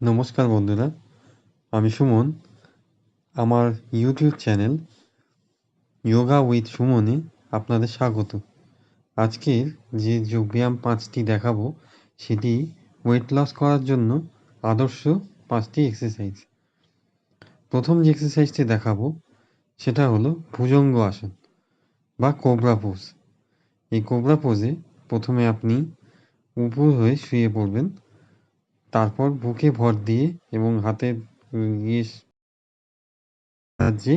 নমস্কার বন্ধুরা, আমি সুমন। আমার ইউটিউব চ্যানেল যোগা উইথ সুমনে আপনাদের স্বাগত। আজকের যে যোগব্যায়াম 5টি দেখাবো সেটি ওয়েট লস করার জন্য আদর্শ 5টি এক্সারসাইজ। প্রথম যে এক্সারসাইজটি দেখাবো সেটা হলো ভুজঙ্গ আসন বা কোবরা পোজ। এই কোবরা পোজে প্রথমে আপনি উপুর হয়ে শুয়ে পড়বেন, তারপর বুকে ভর দিয়ে এবং হাতের সাহায্যে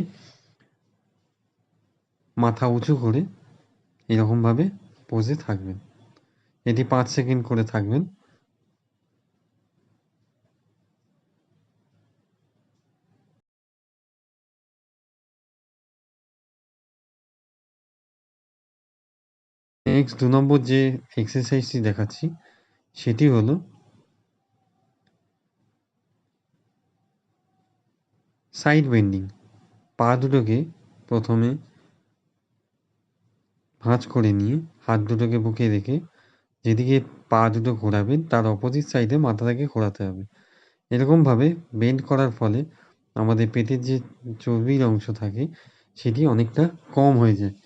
মাথা উঁচু করে এরকমভাবে পোজে থাকবেন। এটি 5 সেকেন্ড করে থাকবেন। নেক্সট 2 নম্বর যে এক্সারসাইজটি দেখাচ্ছি সেটি হলো সাইড বেন্ডিং। পা দুটোকে প্রথমে ভাঁজ করে নিয়ে হাত দুটোকে বুকে রেখে যেদিকে পা দুটো ঘোরাবেন তার অপোজিট সাইডে মাথাটাকে ঘোরাতে হবে। এরকমভাবে বেন্ড করার ফলে আমাদের পেটের যে চর্বির অংশ থাকে সেটি অনেকটা কম হয়ে যায়।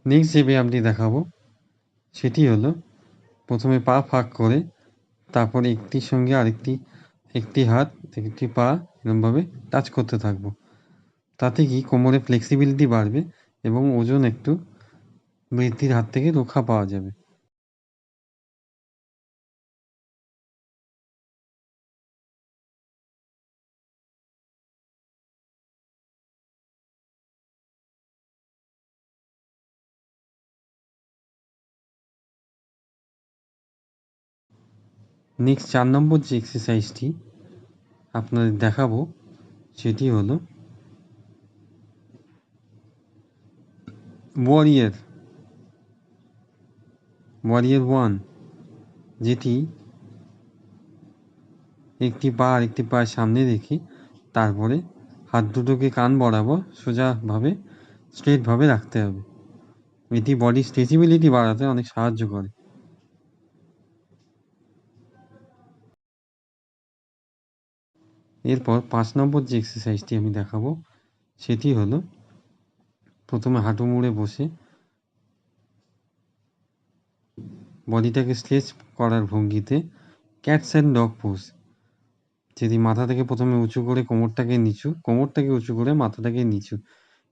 নেক্সট যে ব্যায়ামটি দেখাবো সেটি হলো প্রথমে পা ফাঁক করে তারপরে একটির সঙ্গে একটি হাত একটি পা এরকমভাবে টাচ করতে থাকবো। তাতে কি কোমরে ফ্লেক্সিবিলিটি বাড়বে এবং ওজন একটু বৃদ্ধির হাত থেকে রক্ষা পাওয়া যাবে। নেক্সট 4 নম্বর যে এক্সারসাইজটি আপনাদের দেখাবো সেটি হলো ওয়ারিয়র 1, যেটি একটি পা আরেকটি পায়ের সামনে রেখে তারপরে হাত দুটোকে কান বরাবর সোজাভাবে স্ট্রেটভাবে রাখতে হবে। এটি বডির স্ট্রেচেবিলিটি বাড়াতে অনেক সাহায্য করে। এরপর 5 নম্বর যে এক্সারসাইজটি আমি দেখাবো সেটি হলো প্রথমে হাঁটু মুড়ে বসে বডিটাকে স্ট্রেচ করার ভঙ্গিতে ক্যাটস অ্যান্ড ডগ পোজ। যেটি মাথা থেকে প্রথমে উঁচু করে কোমরটাকে উঁচু করে মাথাটাকে নিচু,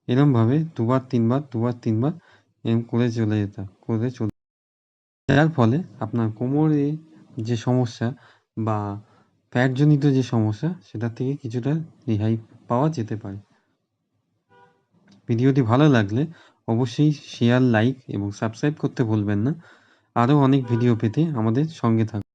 এরমভাবে 2 বার 3 বার 2 বার 3 বার এরম করে যার ফলে আপনার কোমরে যে সমস্যা বা ফ্যাটজনিত যে সমস্যা সেটার থেকে কিছুটা রেহাই পাওয়া যেতে পারে। ভিডিওটি ভালো লাগলে অবশ্যই শেয়ার, লাইক এবং সাবস্ক্রাইব করতে ভুলবেন না। আরও অনেক ভিডিও পেতে আমাদের সঙ্গে থাকুন।